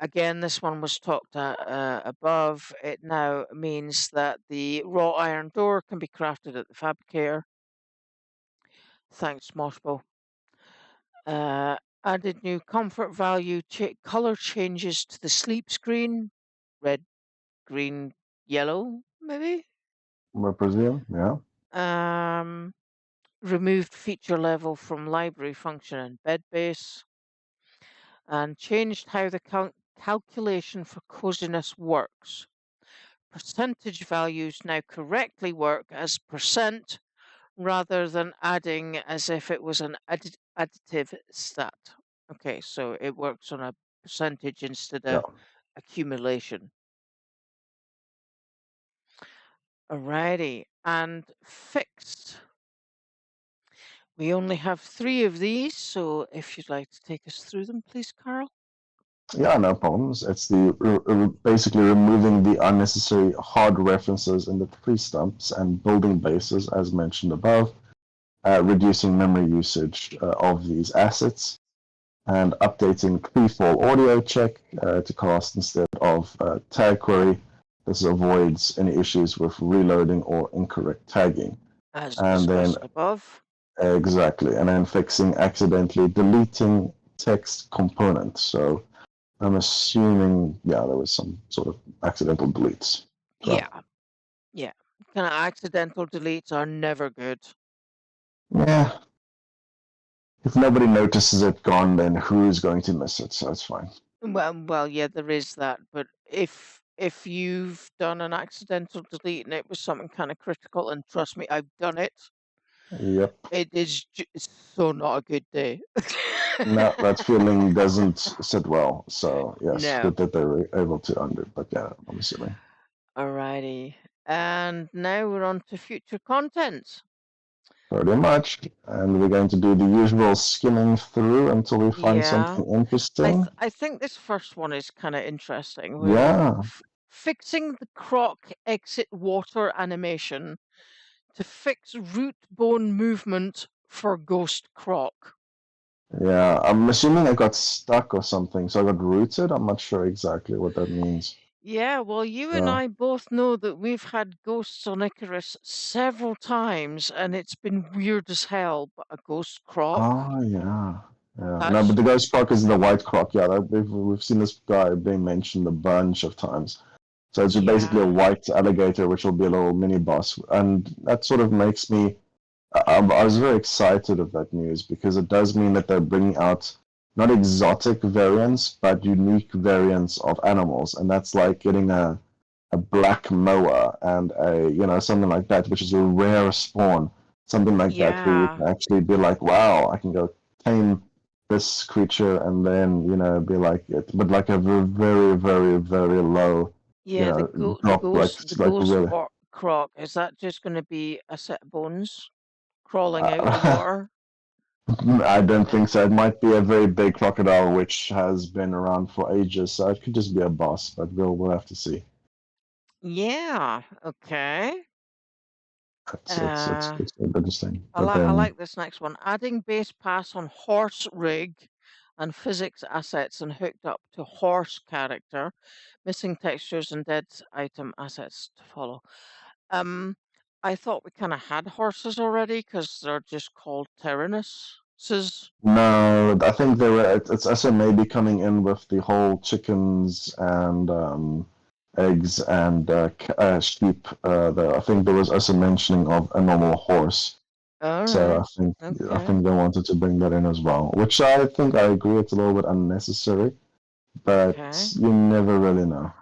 again, this one was talked above. It now means that the raw iron door can be crafted at the fabricator. Thanks, Moshbo. Uh, added new comfort value, color changes to the sleep screen. Red, green, yellow, maybe? I presume, yeah. Um, removed feature level from library function and bed base. And changed how the calculation for coziness works. Percentage values now correctly work as percent rather than adding as if it was an additive stat. Okay, so it works on a percentage instead Yeah. of accumulation. Alrighty, and fixed. We only have 3 of these, so if you'd like to take us through them, please, Carl. Yeah, no problems. It's basically removing the unnecessary hard references in the tree stumps and building bases, as mentioned above, reducing memory usage of these assets, and updating pre-fall audio check to cast instead of tag query. This avoids any issues with reloading or incorrect tagging. As And then discussed above. exactly, and then fixing accidentally deleting text component. So I'm assuming, yeah, there was some sort of accidental deletes. So, Yeah, yeah. Kind of accidental deletes are never good. yeah, if nobody notices it gone, then who's going to miss it? So it's fine. Well, yeah, there is that. But if you've done an accidental delete and it was something kind of critical, and trust me, I've done it, Yep. it is it's so not a good day. No, that feeling doesn't sit well. So yes, No. good that they were able to undo. But yeah, I'm assuming. Alrighty. And now we're on to future content. Pretty much. And we're going to do the usual skimming through until we find Yeah. something interesting. I think this first one is kind of interesting. Yeah. Fixing the croc exit water animation to fix root bone movement for ghost croc. Yeah, I'm assuming I got stuck or something, so I got rooted. I'm not sure exactly what that means. Yeah, well, you and Yeah. I both know that we've had ghosts on Icarus several times, and it's been weird as hell. But a ghost croc, Oh yeah. Yeah. No, that's but the ghost croc is the white croc. Yeah, we've seen this guy being mentioned a bunch of times. So it's basically a yeah, white alligator, which will be a little mini boss, and that sort of makes me. I was very excited of that news because it does mean that they're bringing out not exotic variants, but unique variants of animals, and that's like getting a black moa and a something like that, which is a rare spawn, something like that, where you yeah, can actually be like, wow, I can go tame this creature and then be like it, but like a very very very low, yeah. The drop like really. croc, is that just going to be a set of bones crawling out of the Uh, water? I don't think so. It might be a very big crocodile which has been around for ages, so it could just be a boss, but we'll have to see. Yeah. Okay. It's Uh, it's interesting, I but like I then like this next one. Adding base pass on horse rig and physics assets and hooked up to horse character, missing textures and dead item assets to follow. Um, I thought we kind of had horses already because they're just called Tyrannuses. no, I think it's also maybe coming in with the whole chickens and eggs and sheep. I think there was also mentioning of a normal horse. All So right. I think Okay. they wanted to bring that in as well, which I think I agree it's a little bit unnecessary, but Okay. you never really know.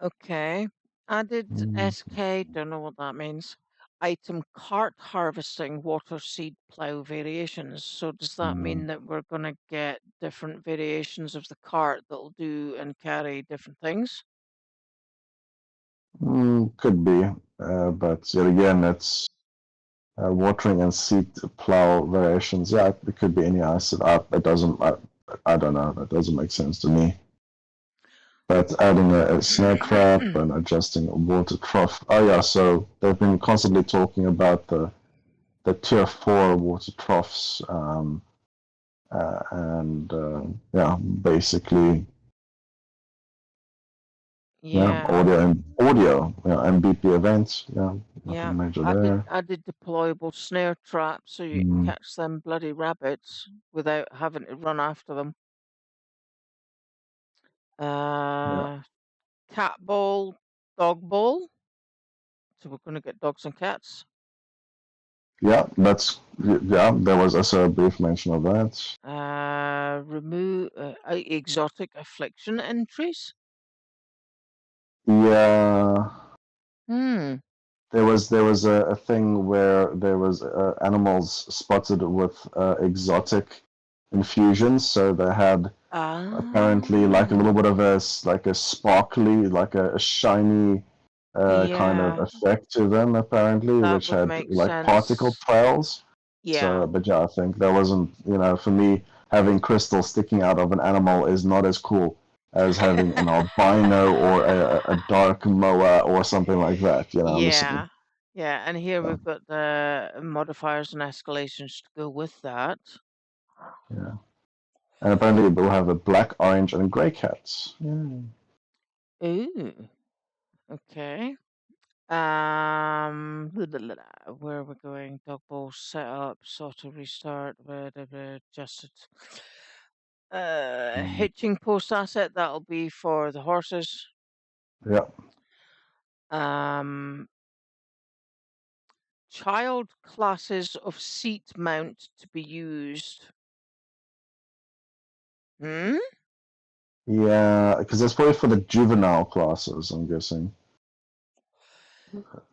Okay. Added Mm, SK, don't know what that means. Item cart harvesting water seed plow variations. So does that mm, mean that we're going to get different variations of the cart that'll do and carry different things? could be, but yet again, it's watering and seed plow variations. Yeah, it could be any acid. It doesn't. I don't know. That doesn't make sense to me. But adding a snare trap and adjusting a water trough. Oh yeah, so they've been constantly talking about the tier 4 water troughs, and yeah, basically, yeah, Yeah. audio, yeah, MVP events, yeah, Yeah. nothing major there. Added deployable snare traps so you can Mm, catch them bloody rabbits without having to run after them. yeah, Uh, cat bowl, dog bowl. So we're going to get dogs and cats. yeah, yeah. There was also a brief mention of that. Remove exotic affliction entries. Yeah, Hmm. there was a thing where there was animals spotted with exotic infusions, so they had apparently like a little Ah. bit of like a sparkly, like a shiny kind of Yeah, effect to them apparently, that which would had make like particle sense. trails. Yeah. So, but yeah, I think that wasn't, for me, having crystals sticking out of an animal is not as cool as having an albino or a dark moa or something like that. I'm assuming. Yeah. Yeah, and here So, we've got the modifiers and escalations to go with that. yeah. And apparently we'll have a black, orange, and grey cats. Yeah. Ooh, okay. Where are we going? Dog bowl setup, sort of restart, whatever, adjusted. Mm. Hitching post asset, that'll be for the horses. Yeah. Um, child classes of seat mount to be used. Hmm? Yeah, because that's probably for the juvenile classes, I'm guessing.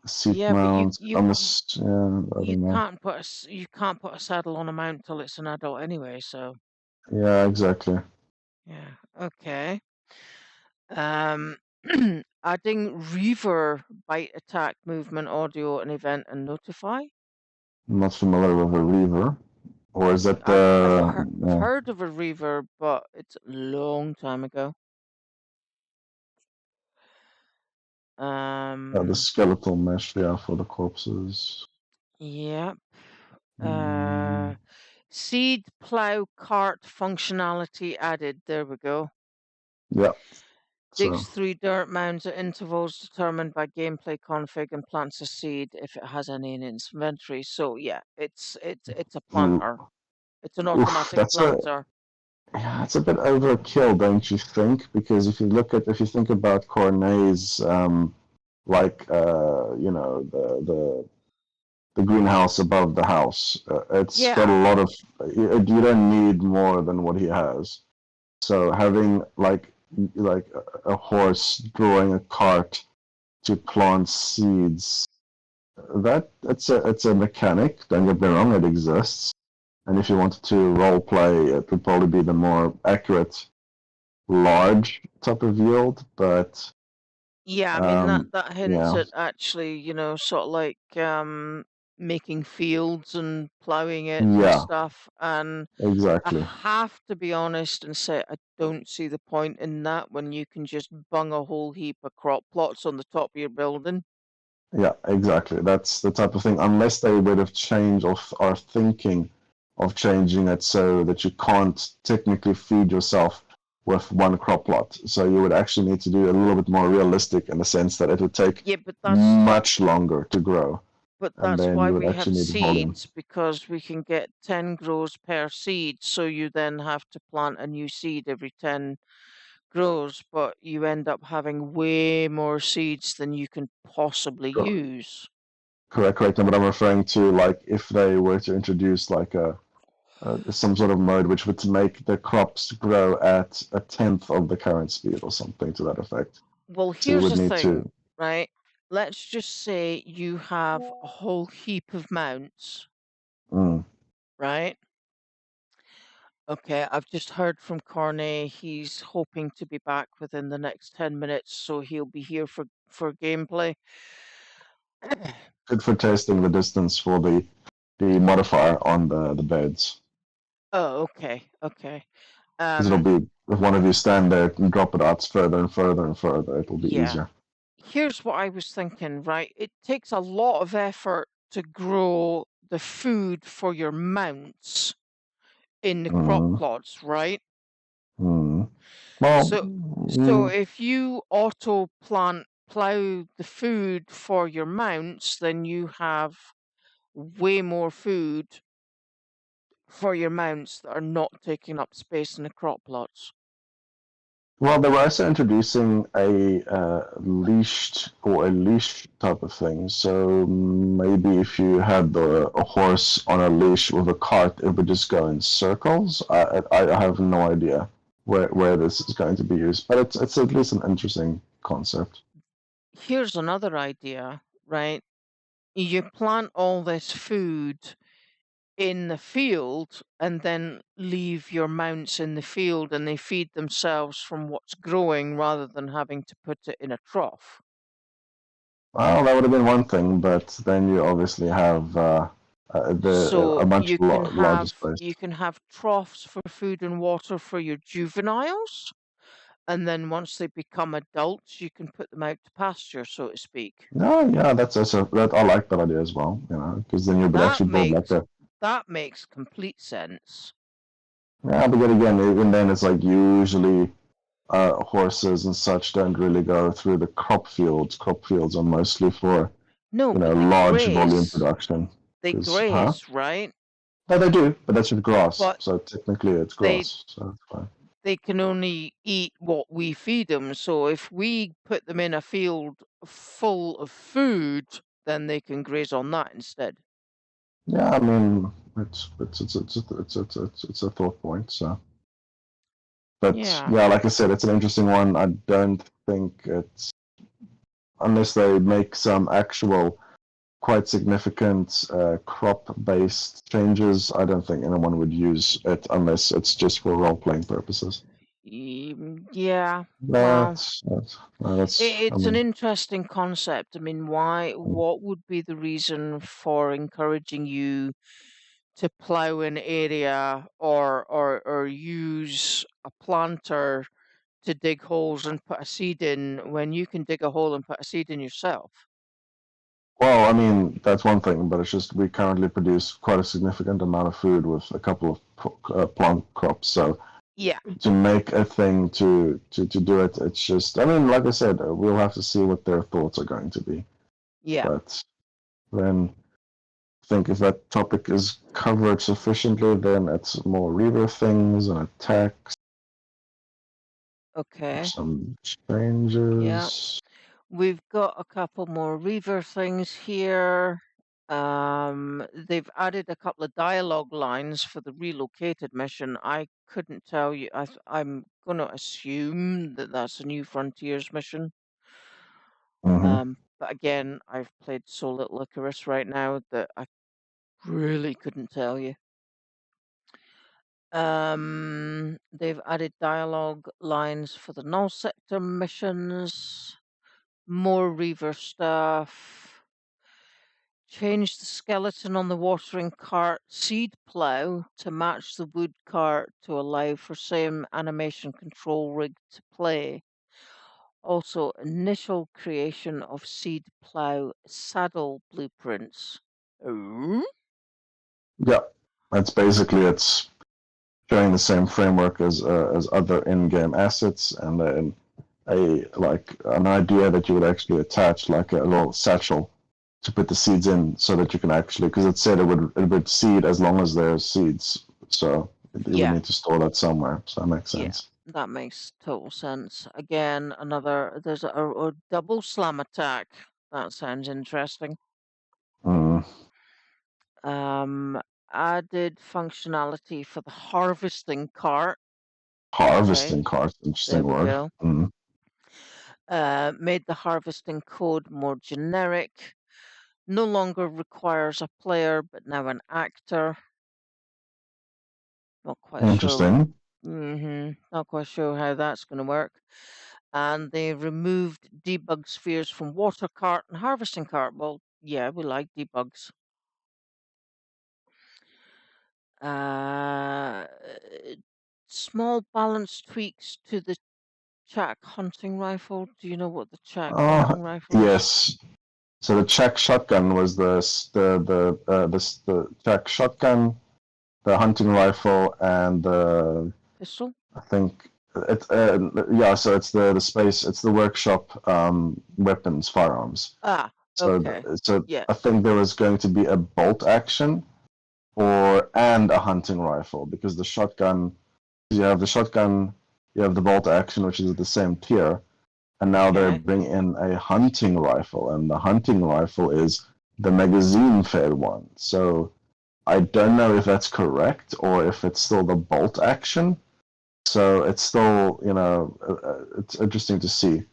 Seat Yeah, but mount. Yeah, I you don't know. can't put you can't put a saddle on a mount till it's an adult anyway. So Yeah, exactly. yeah, okay. Um, adding Reaver bite attack movement audio and event and notify. I'm not familiar with a Reaver. Or is that I've heard of a Reaver, but it's a long time ago. The Um, skeletal mesh, yeah, for the corpses. yeah. Mm, Seed plow cart functionality added. There we go. yeah. Digs So through dirt mounds at intervals determined by gameplay config and plants a seed if it has any in its inventory. So yeah, it's a planter. ooh, It's an oof, automatic that's a planter. yeah, it's a bit overkill, don't you think? Because if you think about Cornet's, like the greenhouse above the house, it's got Yeah, a lot of. You don't need more than what he has. So having like a horse drawing a cart to plant seeds, that it's a mechanic. Don't get me wrong, it exists. And if you wanted to role play, it would probably be the more accurate large type of yield. But yeah. I mean um, that hints yeah, at actually, sort of like making fields and plowing it and yeah, stuff. And I exactly. have to be honest and say I don't see the point in that when you can just bung a whole heap of crop plots on the top of your building. Yeah, exactly. That's the type of thing. Unless they would have changed or are thinking of changing it so that you can't technically feed yourself with one crop plot. So you would actually need to do a little bit more realistic in the sense that it would take Yeah, but much longer to grow, and that's then why you would we have actually need volume. seeds, because we can get 10 grows per seed. So you then have to plant a new seed every 10 grows, but you end up having way more seeds than you can possibly Cor- use. Correct, correct. And what I'm referring to, like if they were to introduce like some sort of mode which would make the crops grow at a tenth of the current speed or something to that effect. Well, So you here's would the need to. thing, right? Let's just say you have a whole heap of mounts, Mm, right? Okay, I've just heard from Cornet. He's hoping to be back within the next 10 minutes, so he'll be here for gameplay. good for testing the distance for the modifier on the beds. Oh, okay, okay. Because it'll Um, be, if one of you stand there and drop it out further and further and further, it'll be yeah. easier. Here's what I was thinking, right? It takes a lot of effort to grow the food for your mounts in the crop Mm, plots, right? mm. Well, So, so if you auto plant plow the food for your mounts, then you have way more food for your mounts that are not taking up space in the crop plots. well, they were also introducing a leashed or a leash type of thing. So maybe if you had a horse on a leash with a cart, it would just go in circles. I have no idea where this is going to be used, but it's at least an interesting concept. Here's another idea, right? You plant all this food in the field and then leave your mounts in the field and they feed themselves from what's growing rather than having to put it in a trough. Well, that would have been one thing, but then you obviously have the a So much larger space. you can have troughs for food and water for your juveniles, and then once they become adults, you can put them out to pasture, so to speak. Yeah, yeah, that's also that I like that idea as well. Because then you would That actually build like makes a. that makes complete sense. Yeah, but then again, even then, it's like usually horses and such don't really go through the crop fields. Crop fields are mostly for No, but large volume production. they Because, huh? graze, right? No, they do, but that's with grass. But So technically, it's they grass. So it's fine. they can only eat what we feed them. So if we put them in a field full of food, then they can graze on that instead. Yeah, I mean, it's a thought point. So, but Yeah. yeah, like I said, it's an interesting one. I don't think it's unless they make some actual quite significant crop-based changes. I don't think anyone would use it unless it's just for role-playing purposes. Yeah. Well, That's I it's an mean, interesting concept. I mean, what would be the reason for encouraging you to plow an area or use a planter to dig holes and put a seed in when you can dig a hole and put a seed in yourself. Well, I mean, that's one thing, but it's just we currently produce quite a significant amount of food with a couple of plant crops. So Yeah, to make a thing to do it, it's just, I mean, like I said, we'll have to see what their thoughts are going to be. yeah, But then I think if that topic is covered sufficiently, then it's more Reaver things and attacks, okay, some yeah. changes. We've got a couple more Reaver things here. They've added a couple of dialogue lines for the relocated mission. I couldn't tell you. I'm going to assume that that's a New Frontiers mission. Mm-hmm. But again, I've played so little Icarus right now that I really couldn't tell you. They've added dialogue lines for the null sector missions, more Reaver stuff, changed the skeleton on the watering cart seed plough to match the wood cart to allow for same animation control rig to play. Also, initial creation of seed plough saddle blueprints. Oh, Yeah, that's basically it's showing the same framework as other in-game assets, and then a like an idea that you would actually attach like a little satchel to put the seeds in, so that you can actually, because it said it would seed as long as there's seeds, so you would yeah, need to store that somewhere. So that makes yeah. sense. That makes total sense. Again, there's a double slam attack. That sounds interesting. Mm. Um, Added functionality for the harvesting cart. Okay, Harvesting cards, there interesting we word. go. Mm. Made the harvesting code more generic. No longer requires a player, but now an actor. Not quite sure. Interesting. Not quite sure how that's going to work. And they removed debug spheres from water cart and harvesting cart. Well, yeah, we like debugs. Uh, Small balance tweaks to the Czech hunting rifle. Do you know what the Czech Uh, hunting rifle is? yes. So the Czech shotgun was the Czech shotgun, the hunting rifle, and the Pistol? I think it's yeah. So it's the space. It's the workshop weapons firearms. Ah, So okay. so Yeah, I think there was going to be a bolt action and a hunting rifle, because the shotgun, you have the shotgun, you have the bolt action, which is at the same tier, and now they're okay. bringing in a hunting rifle, and the hunting rifle is the magazine fed one. So I don't know if that's correct or if it's still the bolt action. So it's still, it's interesting to see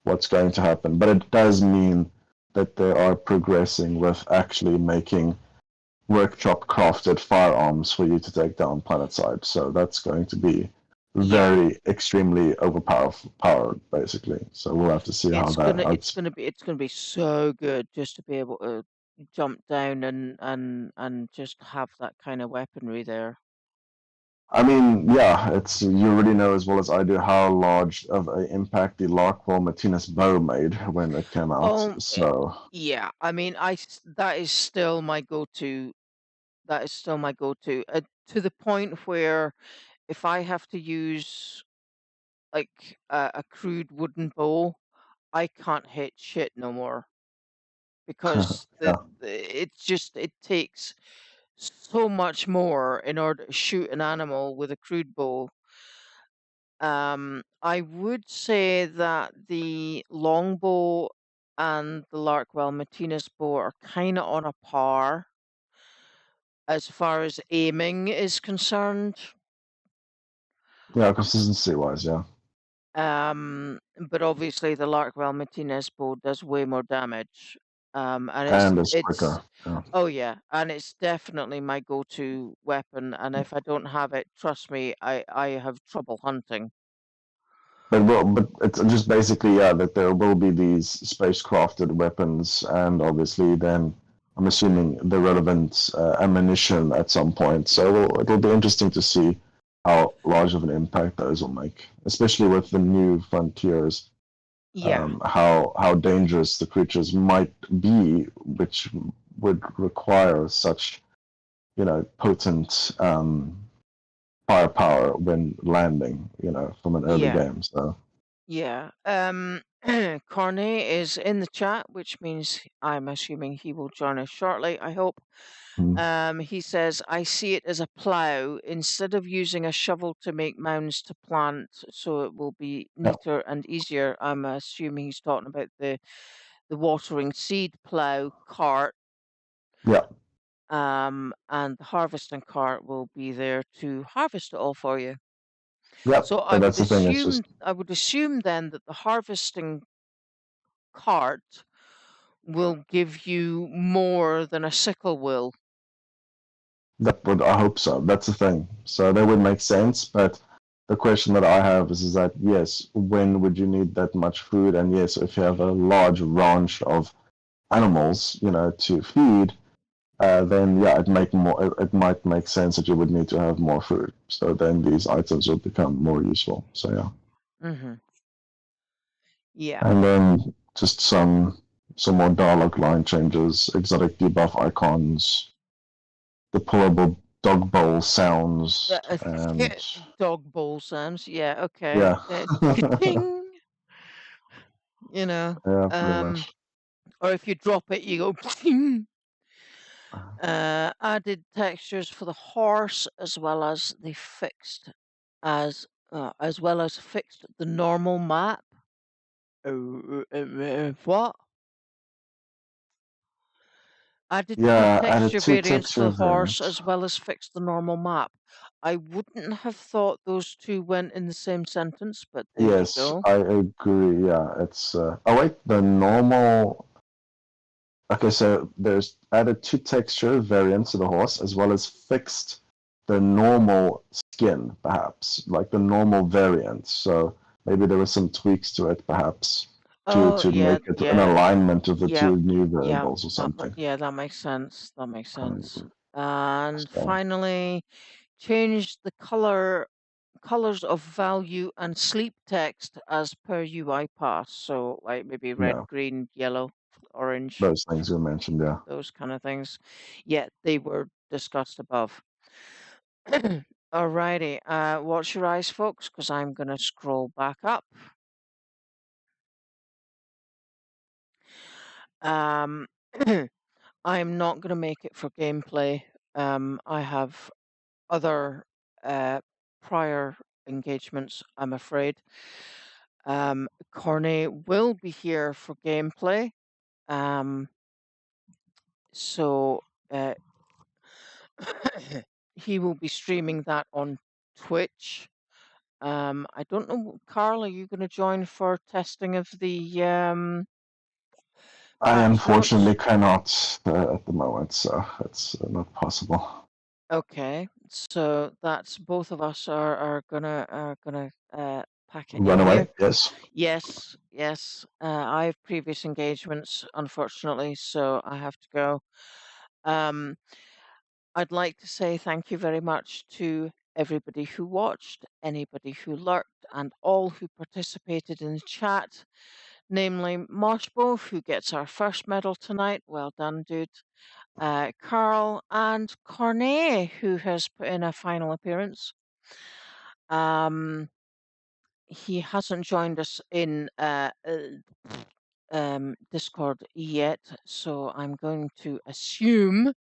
what's going to happen. But it does mean that they are progressing with actually making workshop crafted firearms for you to take down planetside. So that's going to be Yeah, very extremely overpowered, basically. So we'll have to see how that. it's gonna be so good just to be able to jump down and just have that kind of weaponry there. I mean, yeah, it's you already know as well as I do how large of an impact the Larkwell Martinez bow made when it came out. Oh, So yeah. I mean, that is still my go-to. That is still my go-to. To the point where if I have to use like a crude wooden bow, I can't hit shit no more because yeah, it takes so much more in order to shoot an animal with a crude bow. I would say that the longbow and the Larkwell Martinez bow are kind of on a par as far as aiming is concerned. yeah, consistency wise, yeah, But obviously the Larkwell Martinez bow does way more damage. And and it's quicker. Yeah. oh yeah, and it's definitely my go-to weapon. And if I don't have it, trust me, I have trouble hunting. But it's just basically, yeah, that there will be these spacecrafted weapons, and obviously then I'm assuming the relevant ammunition at some point. So it'll be interesting to see how large of an impact those will make, especially with the new frontiers. Yeah, How dangerous the creatures might be, which would require such potent firepower when landing, from an early yeah, game. So yeah. Cornet is in the chat, which means I'm assuming he will join us shortly, I hope. mm, He says, I see it as a plough instead of using a shovel to make mounds to plant, so it will be yeah, neater and easier. I'm assuming he's talking about the watering seed plough cart, yeah, and the harvesting cart will be there to harvest it all for you. yeah. So But that's the thing. It's just I would assume then that the harvesting cart will give you more than a sickle will. that would I hope so. That's the thing. So that would make sense. But the question that I have is that yes, when would you need that much food? And yes, if you have a large ranch of animals, to feed, then yeah, it might make sense that you would need to have more food. So then these items will become more useful. So yeah, Mm-hmm. Yeah. and then just some more dialogue line changes, exotic debuff icons, deployable dog bowl sounds, Uh, and Dog bowl sounds. Yeah, okay. yeah, Ka-ting, you know. yeah, pretty Um, much. or if you drop it, you go ting. Added textures for the horse as well as fixed the normal map. What? Added two Yeah, added texture two variants for texture the horse variants. as well as fixed the normal map. I wouldn't have thought those two went in the same sentence, but there you Yes, go. I agree. Yeah, it's. Oh wait, the normal. Okay, so there's added two texture variants to the horse, as well as fixed the normal skin, perhaps, like the normal variant. So maybe there were some tweaks to it, perhaps, to Oh, yeah, make it an yeah, alignment of the yeah, two new yeah. variables or something. Yeah, that makes sense. That makes sense. Um, And So finally, changed the colors of value and sleep text as per UI pass. So like maybe red, yeah, green, yellow, orange, those things you mentioned. Yeah, those kind of things. Yeah, they were discussed above. Alrighty, watch your eyes, folks, because I'm gonna scroll back up. Um, I'm not gonna make it for gameplay. I have other prior engagements, I'm afraid. Cornet will be here for gameplay. Um, so uh, he will be streaming that on Twitch. I don't know, Carl, are you going to join for testing of the I patch notes? unfortunately cannot at the moment, so it's not possible. Okay, so that's both of us are gonna pack it Run in here. away? Yes. Yes, yes. I have previous engagements, unfortunately, so I have to go. Um, I'd like to say thank you very much to everybody who watched, anybody who lurked, and all who participated in the chat, namely Moshbo, who gets our first medal tonight. Well done, dude. Carl and Cornet, who has put in a final appearance. He hasn't joined us in Discord yet, so I'm going to assume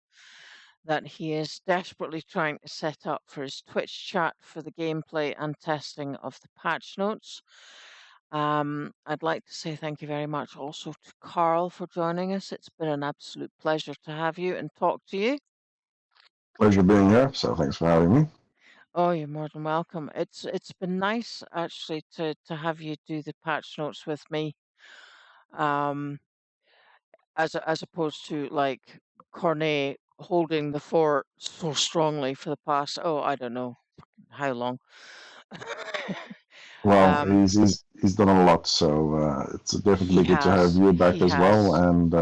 that he is desperately trying to set up for his Twitch chat for the gameplay and testing of the patch notes. I'd like to say thank you very much also to Carl for joining us. It's been an absolute pleasure to have you and talk to you. Pleasure being here, so thanks for having me. Oh, you're more than welcome. It's been nice actually to have you do the patch notes with me. Um, as opposed to like Cornet holding the fort so strongly for the past, oh, I don't know how long. Well, um, he's done a lot, so it's he definitely good to have has, you he back as well. has. And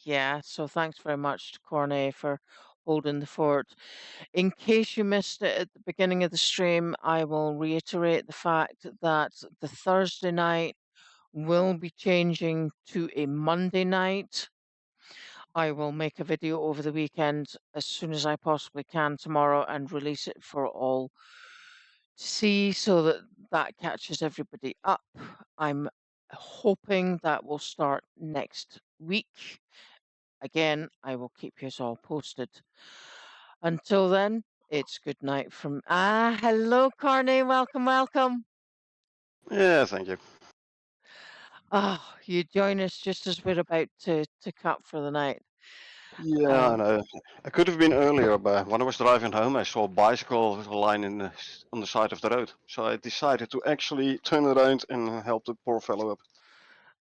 Yeah, so thanks very much to Cornet for holding the fort. In case you missed it at the beginning of the stream, I will reiterate the fact that the Thursday night will be changing to a Monday night. I will make a video over the weekend as soon as I possibly can tomorrow and release it for all to see so that that catches everybody up. I'm hoping that will start next week. Again, I will keep you all posted. Until then, it's good night from hello Corny, welcome, welcome. Yeah, thank you. You join us just as we're about to cut for the night. Yeah, I know. I could have been earlier, but when I was driving home, I saw a bicycle lying on the side of the road. So I decided to actually turn around and help the poor fellow up.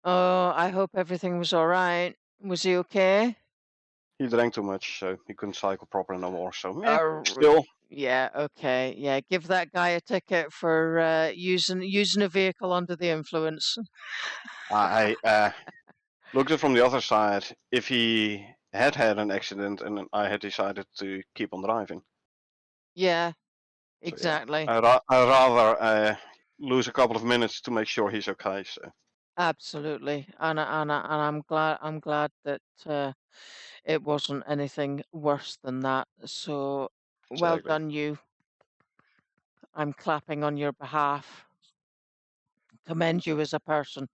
Oh, I hope everything was all right. Was he okay? He drank too much, so he couldn't cycle properly no more. So yeah, Uh, still, yeah, okay. Yeah, give that guy a ticket for using a vehicle under the influence. I looked at it from the other side. If he had had an accident and I had decided to keep on driving, Yeah, so yeah, exactly. I'd rather lose a couple of minutes to make sure he's okay. So Absolutely. And I'm glad that it wasn't anything worse than that. So well exactly. done you. I'm clapping on your behalf. Commend you as a person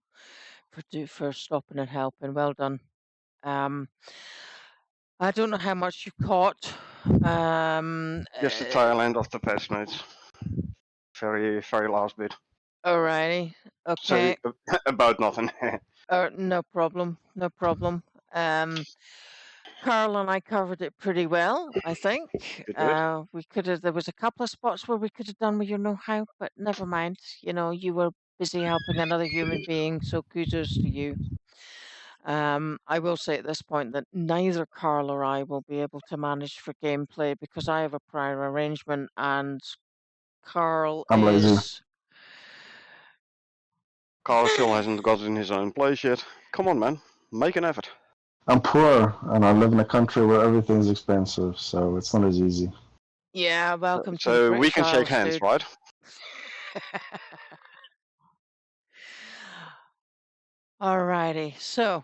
for stopping and helping. Well done. Um, I don't know how much you caught. Just the tail end of the past notes. Very, very last bit. Alrighty. So Okay. about nothing. No problem. No problem. Um, Carl and I covered it pretty well, I think. Good, good. We could have, there was a couple of spots where we could have done with your know-how, but never mind. You know, you were busy helping another human being, so kudos to you. I will say at this point that neither Carl or I will be able to manage for gameplay because I have a prior arrangement and Carl I'm lazy. is. Carl still hasn't gotten his own place yet. Come on, man. Make an effort. I'm poor, and I live in a country where everything's expensive, so it's not as easy. Yeah, welcome to the So we British can shake Isles, hands, dude. right? Alrighty, so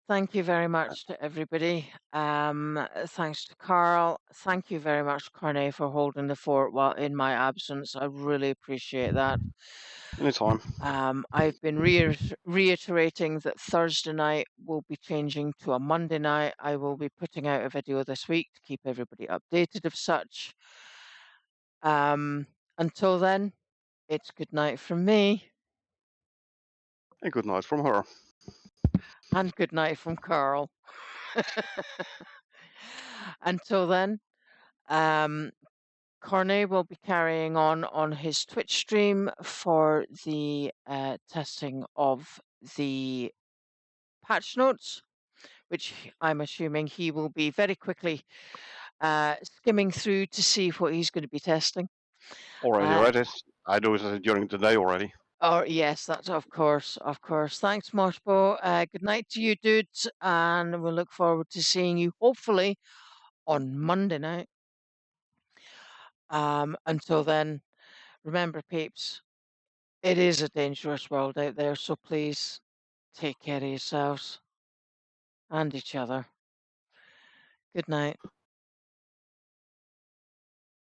thank you very much to everybody. Thanks to Carl. Thank you very much, Corne, for holding the fort while in my absence. I really appreciate that. Anytime. I've been reiterating that Thursday night will be changing to a Monday night. I will be putting out a video this week to keep everybody updated of such. Until then, it's good night from me. And good night from her. And good night from Carl. Until then, Corne will be carrying on his Twitch stream for the testing of the patch notes, which I'm assuming he will be very quickly skimming through to see what he's going to be testing. Already read it. I do it during the day already. Oh, yes, that's of course, of course. Thanks, Moshbo. Good night to you, dudes, and we'll look forward to seeing you hopefully on Monday night. Until then, remember, peeps, it is a dangerous world out there, so please take care of yourselves and each other. Good night.